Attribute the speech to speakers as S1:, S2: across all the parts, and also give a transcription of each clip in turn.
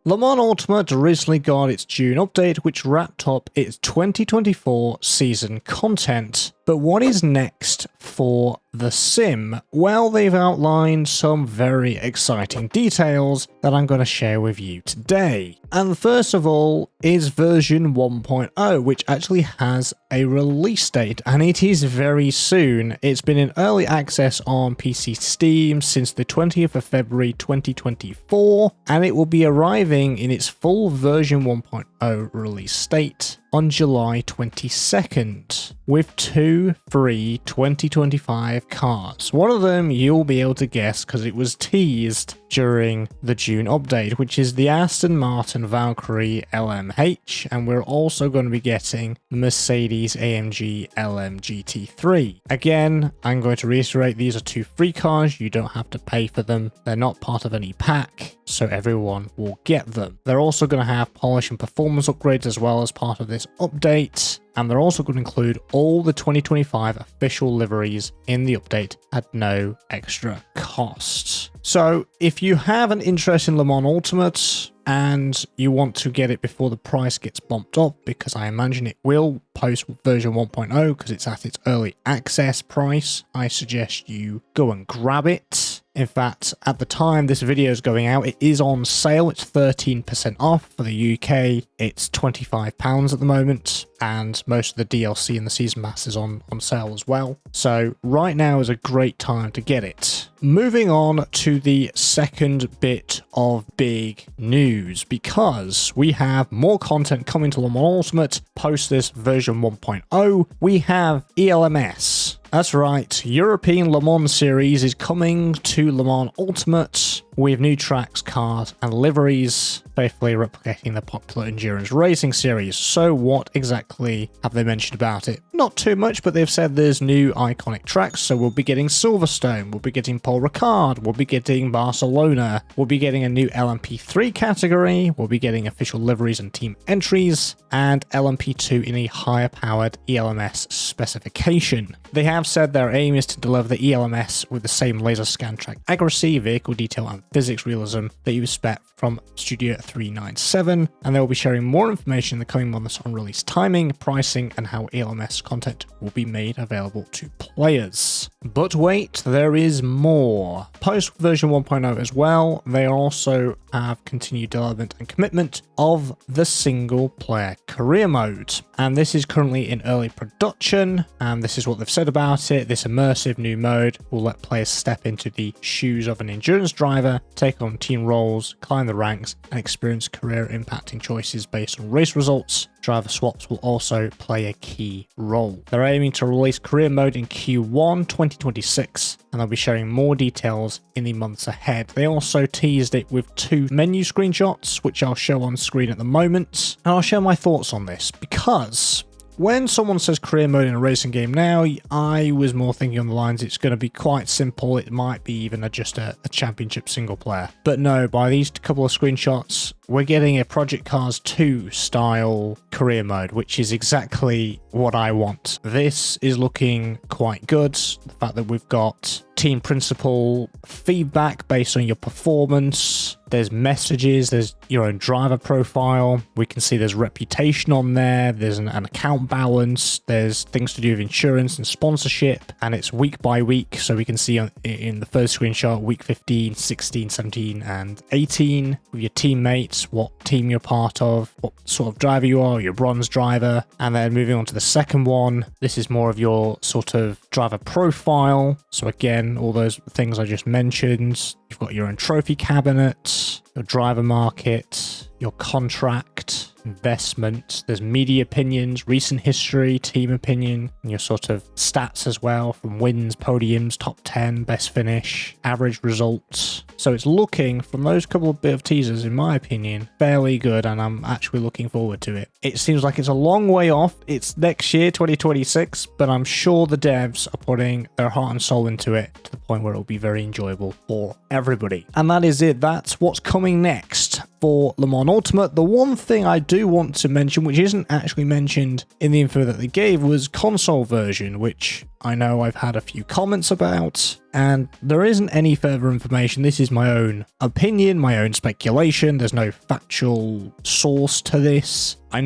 S1: Le Mans Ultimate recently got its June update, which wrapped up its 2024 season content. But what is next for the sim? Well, they've outlined some very exciting details that I'm going to share with you today. And first of all is version 1.0, which actually has a release date, and it is very soon. It's been in early access on PC Steam since the 20th of February 2024, and it will be arriving in its full version 1.0 release date on July 22nd, with 2 free 2025 cars. One of them you'll be able to guess because it was teased during the June update, which is the Aston Martin Valkyrie LMH, and we're also going to be getting the Mercedes AMG LM GT3. Again, I'm going to reiterate, these are 2 free cars. You don't have to pay for them. They're not part of any pack, so everyone will get them. They're also going to have polish and performance upgrades as well as part of this update, and they're also going to include all the 2025 official liveries in the update at no extra cost. So if you have an interest in Le Mans Ultimate and you want to get it before the price gets bumped up, because I imagine it will post version 1.0 because it's at its early access price, I suggest you go and grab it. In fact, at the time this video is going out, it is on sale. It's 13% off. For the UK, it's £25 at the moment, and most of the DLC and the season pass is on sale as well. So right now is a great time to get it. Moving on to the second bit of big news, because we have more content coming to Le Mans Ultimate post this version 1.0. We have ELMS. That's right, European Le Mans Series is coming to Le Mans Ultimate with new tracks, cars, and liveries, faithfully replicating the popular endurance racing series. So what exactly have they mentioned about it? Not too much, but they've said there's new iconic tracks, so we'll be getting Silverstone, we'll be getting Paul Ricard, we'll be getting Barcelona, we'll be getting a new LMP3 category, we'll be getting official liveries and team entries, and LMP2 in a higher powered ELMS specification. They have said their aim is to deliver the ELMS with the same laser scan track accuracy, vehicle detail, and physics realism that you expect from Studio 397, and they will be sharing more information in the coming months on release timing, pricing, and how ELMS content will be made available to players. But wait, there is more. Post version 1.0 as well, they also have continued development and commitment of the single player career mode, and this is currently in early production, and this is what they've said about it. This immersive new mode will let players step into the shoes of an endurance driver, take on team roles, climb the ranks, and experience career impacting choices based on race results. Driver swaps will also play a key role. They're aiming to release career mode in Q1 2026, and they'll be sharing more details in the months ahead. They also teased it with 2 menu screenshots, which I'll show on screen at the moment, and I'll share my thoughts on this, because when someone says career mode in a racing game now, I was more thinking on the lines it's going to be quite simple. It might be even just a championship single player. But no, by these couple of screenshots, we're getting a Project Cars 2 style career mode, which is exactly what I want. This is looking quite good. The fact that we've got team principal feedback based on your performance, there's messages, there's your own driver profile, we can see there's reputation on there, there's an account balance, there's things to do with insurance and sponsorship, and it's week by week. So we can see in the first screenshot week 15, 16, 17 and 18 with your teammates, what team you're part of, what sort of driver you are, your bronze driver. And then moving on to the second one, this is more of your sort of driver profile. So again, all those things I just mentioned. You've got your own trophy cabinet, your driver market, your contract, investment, there's media opinions, recent history, team opinion, and your sort of stats as well, from wins, podiums, top 10, best finish, average results. So it's looking, from those couple of bit of teasers, in my opinion, fairly good, and I'm actually looking forward to it. It seems like it's a long way off. It's next year, 2026, but I'm sure the devs are putting their heart and soul into it to the point where it'll be very enjoyable for everybody. And that is it. That's what's coming next. for Le Mans Ultimate. The one thing I do want to mention, which isn't actually mentioned in the info that they gave, was console version, which I know I've had a few comments about, and there isn't any further information. This is my own opinion, my own speculation. There's no factual source to this. I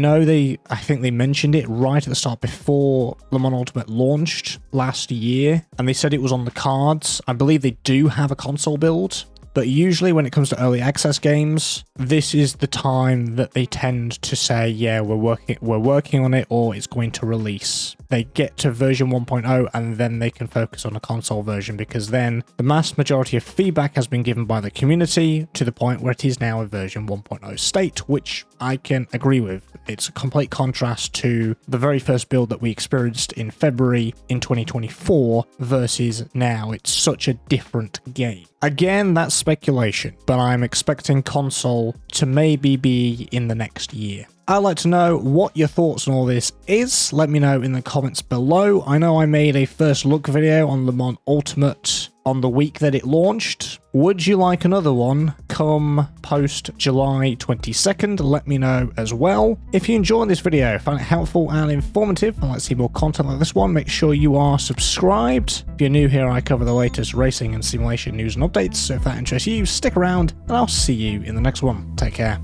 S1: think they mentioned it right at the start before Le Mans Ultimate launched last year, and they said it was on the cards. I believe they do have a console build, but usually when it comes to early access games, this is the time that they tend to say, yeah, we're working on it, or it's going to release. They get to version 1.0 and then they can focus on a console version, because then the vast majority of feedback has been given by the community to the point where it is now a version 1.0 state, which I can agree with. It's a complete contrast to the very first build that we experienced in February in 2024 versus now. It's such a different game. Again, that's speculation, but I'm expecting console to maybe be in the next year. I'd like to know what your thoughts on all this is. Let me know in the comments below. I know I made a first look video on Le Mans Ultimate on the week that it launched. Would you like another one come post July 22nd? Let me know as well. If you enjoyed this video, found it helpful and informative, and like to see more content like this one, make sure you are subscribed. If you're new here, I cover the latest racing and simulation news and updates, so if that interests you, stick around, and I'll see you in the next one. Take care.